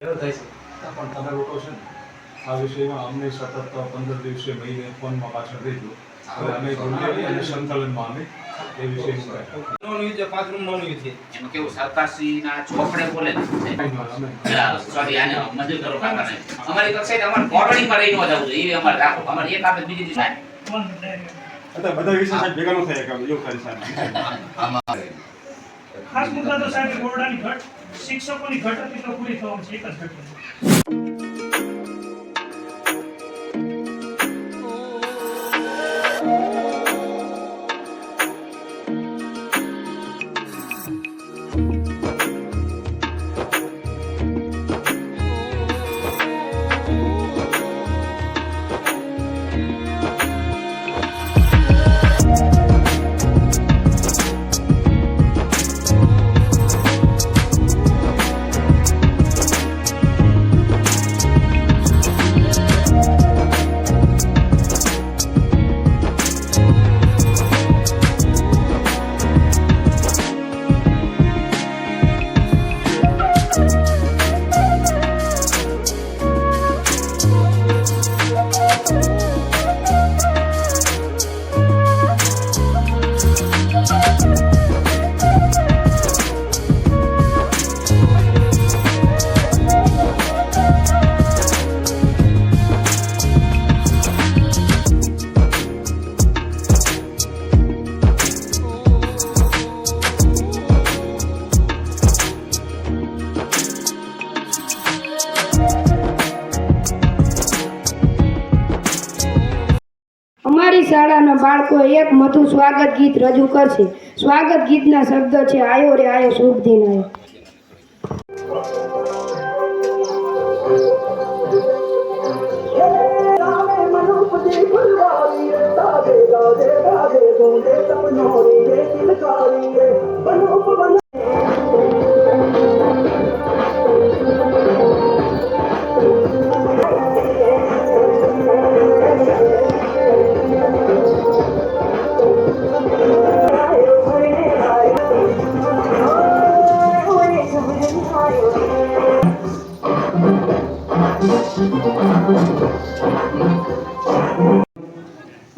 પણ તમે લોકો છે ને આ વિષયમાં અમને સતત 15 દિવસે મહિને ફોનમાં પાછળ રહેજો. હવે અમે બોલીએ અને સંકલનમાં અમે એ વિષયનું નોનવેજ 5 રૂમ નોનવેજ છે એમાં કેવું સરકારશ્રીના ચોપડે બોલે છે સોરી આને મજૂર કરો કાકાને અમારી કક્ષાએ અમાર કોલોનીમાં રહી ન જવું જોઈએ એ અમારે રાખો અમારે એક આપણે બીજી દિશા બધા વિષય સાહેબ ભેગા ન થાય કામ એવું ખાલી સાહેબ ખાસ મુદ્દા તો સાહેબ બોર્ડાની ઘટ શિક્ષકોની ઘટ હતી તો પૂરી થવાની છે. એક જ ઘટ અમારી શાળાના બાળકો એક મધુર સ્વાગત ગીત રજૂ કરશે. સ્વાગત ગીતના શબ્દ છે આયો રે આયો શુભ દિન આયો.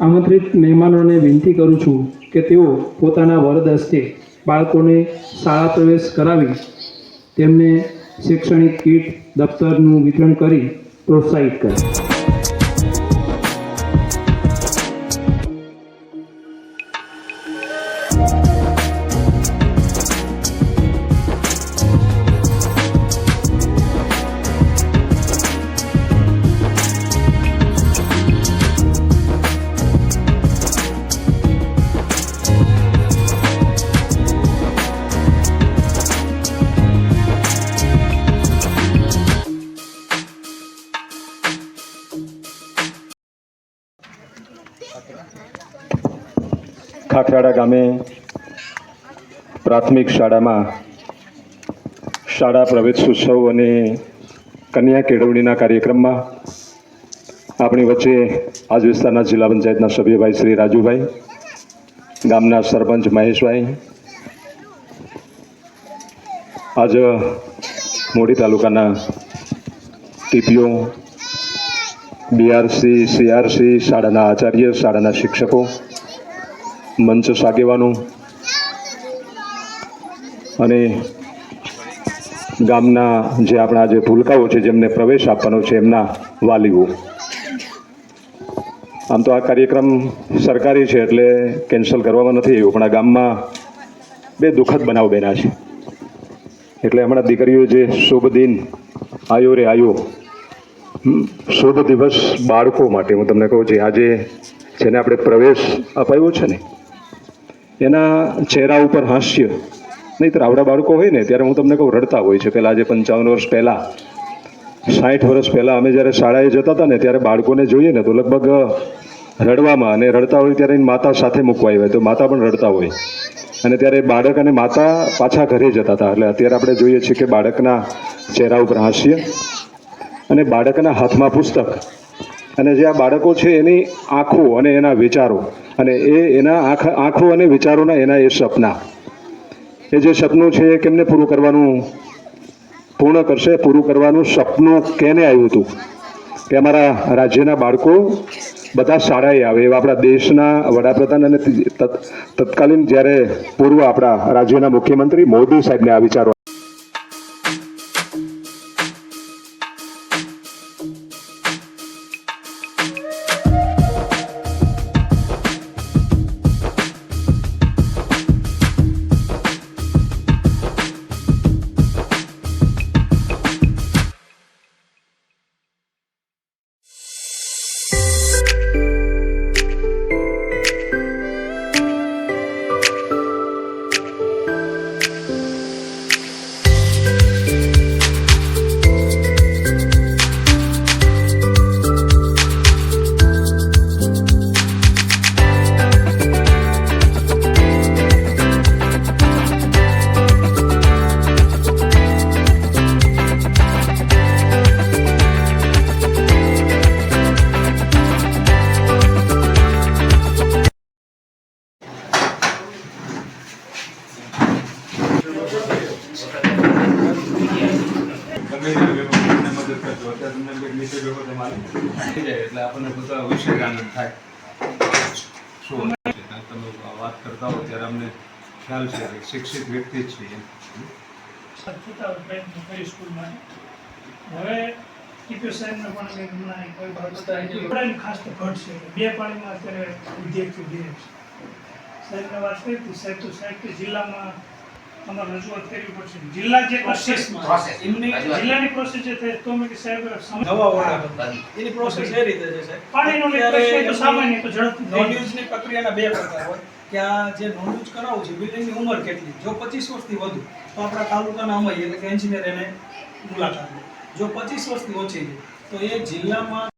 આમંત્રિત મહેમાનોને વિનંતી કરું છું કે તેઓ પોતાના વરદ હસ્તે બાળકોને શાળા પ્રવેશ કરાવી તેમને શૈક્ષણિક કીટ દફતરનું વિતરણ કરી પ્રોત્સાહિત કરે. ખાખરાડા ગામે પ્રાથમિક શાળામાં શાળા પ્રવેશોત્સવ અને કન્યા કેળવણીના કાર્યક્રમમાં આપણી વચ્ચે આજ વિસ્તારના જિલ્લા પંચાયતના સભ્યભાઈ શ્રી રાજુભાઈ, ગામના સરપંચ મહેશભાઈ, આજ મોડી તાલુકાના ટીપીઓ, બીઆરસી, સીઆરસી, શાળાના આચાર્ય, શાળાના શિક્ષકો, મંચ આગેવાનો અને ગામના જે આપણા જે ભૂલકાઓ છે જેમને પ્રવેશ આપવાનો છે એમના વાલીઓ. આમ તો આ કાર્યક્રમ સરકારી છે એટલે કેન્સલ કરવામાં નથી આવ્યું, પણ આ ગામમાં બે દુઃખદ બનાવ બન્યા છે. એટલે હમણાં દીકરીઓ જે શુભ દિન આયો રે આયો, શુભ દિવસ બાળકો માટે હું તમને કહું છું, આજે જેને આપણે પ્રવેશ અપાયો છે ને એના ચહેરા ઉપર હાસ્ય, નહીંતર આવડા બાળકો હોય ને ત્યારે હું તમને કહું રડતા હોય છે. પહેલાં આજે 55 વર્ષ પહેલાં, 60 વર્ષ પહેલાં અમે જ્યારે શાળાએ જતા હતા ને ત્યારે બાળકોને જોઈએ ને તો લગભગ રડવામાં, અને રડતા હોય ત્યારે માતા સાથે મૂકવા આવે તો માતા પણ રડતા હોય, અને ત્યારે બાળક અને માતા પાછા ઘરે જતા હતા. એટલે અત્યારે આપણે જોઈએ છીએ કે બાળકના ચહેરા ઉપર હાસ્ય અને બાળકના હાથમાં પુસ્તક, અને જે આ બાળકો છે એની આંખો અને એના વિચારો, અને એના આંખો અને વિચારોના એના એ સપના, એ જે સપનું છે એ કેમને પૂરું કરવાનું પૂર્ણ કરશે. પૂરું કરવાનું સપનું કેને આવ્યું હતું કે અમારા રાજ્યના બાળકો બધા શાળાએ આવે, એવા આપણા દેશના વડાપ્રધાન અને તત્કાલીન જ્યારે પૂર્વ આપણા રાજ્યના મુખ્યમંત્રી મોદી સાહેબને આ વિચારો ગમે તે વ્યવસ્થાને મદદ કરજો. અત્યારે તમને બે નીચે બેઠો તમારી થઈ જાય એટલે આપણને બધા વિશેષ આનંદ થાય. શું છે તમે વાત કરતા હો ત્યારે અમને ખ્યાલ છે કે શિક્ષિત વ્યક્તિ જ છીએ. છૂટા પ્રયત્ન કરી સ્કૂલમાં. હવે ટીપીઓ સાહેબને પણ મેં હમણાં કોઈ બાબત ખાસ તો ઘટ છે. 2 પાળીમાં અત્યારે વિદ્યાર્થીઓ બે છે. સાહેબને વાત કરી હતી. સાહેબ તો સાહેબ કે જિલ્લામાં અમારે રજૂઆત કરવી પડશે. જિલ્લા જે પ્રોસેસમાં જિલ્લાની પ્રોસેસ જે થાય તો મેં કે સાહેબ નવા ઓર્ડર એની પ્રોસેસ એ રીતે છે સાહેબ. પાણીનો પ્રશ્ન તો સામાન્ય તો ઝડપથી નોન યુઝની પ્રક્રિયાના 2 પ્રકાર હોય કે આ જે નોન યુઝ કરાવવું છે બિલ્ડિંગની ઉંમર કેટલી, જો 25 વર્ષથી વધુ તો આપણા તાલુકાના અમય એટલે કે એન્જિનિયર એને મુલાકાત લે. જો 25 વર્ષથી ઓછી છે તો એ જિલ્લામાં